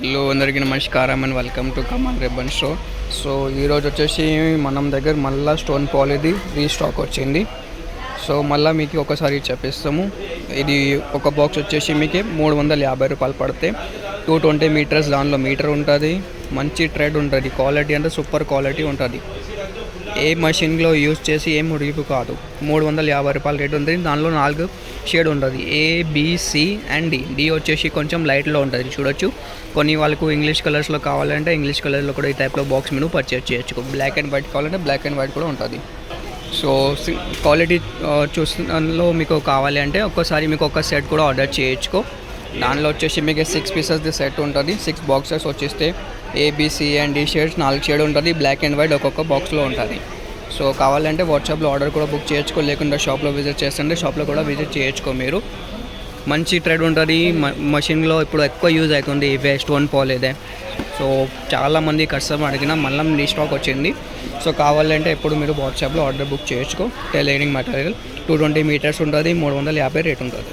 Hello అందరికీ నమస్కారం and welcome to Kamal ribbon store. So ఈరోజు వచ్చేసి మనం దగ్గర మళ్ళీ స్టోన్ పాలీది రీస్టాక్ వచ్చింది. సో మళ్ళీ మీకు ఒకసారి చెప్పిస్తాము. ఇది ఒక బాక్స్ వచ్చేసి మీకు 350 రూపాయలు పడితే 220 మీటర్స్, దానిలో మీటర్ ఉంటుంది. మంచి ట్రెడ్ ఉంటుంది, క్వాలిటీ అంటే సూపర్ క్వాలిటీ ఉంటుంది. ఏ మషిన్లో యూజ్ చేసి ఏం ఉడిగిపు కాదు. 350 రూపాయలు రేట్ ఉంది. దానిలో 4 షేడ్ ఉంటుంది, ఏబిసి అండ్ డి వచ్చేసి కొంచెం లైట్లో ఉంటుంది చూడొచ్చు. కొన్ని వాళ్ళకు ఇంగ్లీష్ కలర్స్లో కావాలంటే ఇంగ్లీష్ కలర్లో కూడా ఈ టైప్లో బాక్స్ మీరు పర్చేజ్ చేయొచ్చు. బ్లాక్ అండ్ వైట్ కావాలంటే బ్లాక్ అండ్ వైట్ కూడా ఉంటుంది. సో క్వాలిటీ చూస్తున్నలో మీకు కావాలి అంటే ఒక్కసారి మీకు ఒక సెట్ కూడా ఆర్డర్ చేయొచ్చుకో. దానిలో వచ్చేసి మీకు 6 పీసెస్ది సెట్ ఉంటుంది. 6 బాక్సెస్ వచ్చేస్తే A B C and D shades 4 shade ఉంటుంది. బ్లాక్ అండ్ వైట్ ఒక్కొక్క బాక్స్లో ఉంటుంది. సో కావాలంటే వాట్సాప్లో ఆర్డర్ కూడా బుక్ చేయొచ్చుకో, లేకుండా షాప్లో విజిట్ చేస్తుంటే షాప్లో కూడా విజిట్ చేయొచ్చుకో. మీరు మంచి ట్రెడ్ ఉంటుంది. మషిన్లో ఇప్పుడు ఎక్కువ యూజ్ అవుతుంది ఇవే స్టోన్ పాలీదే. సో చాలామంది కస్టమర్ అడిగినా మళ్ళీ రీస్టాక్ వచ్చింది. సో కావాలంటే ఎప్పుడు మీరు వాట్సాప్లో ఆర్డర్ బుక్ చేయొచ్చుకో. టైలరింగ్ మెటీరియల్ 220 మీటర్స్ ఉంటుంది, 350 రేట్ ఉంటుంది.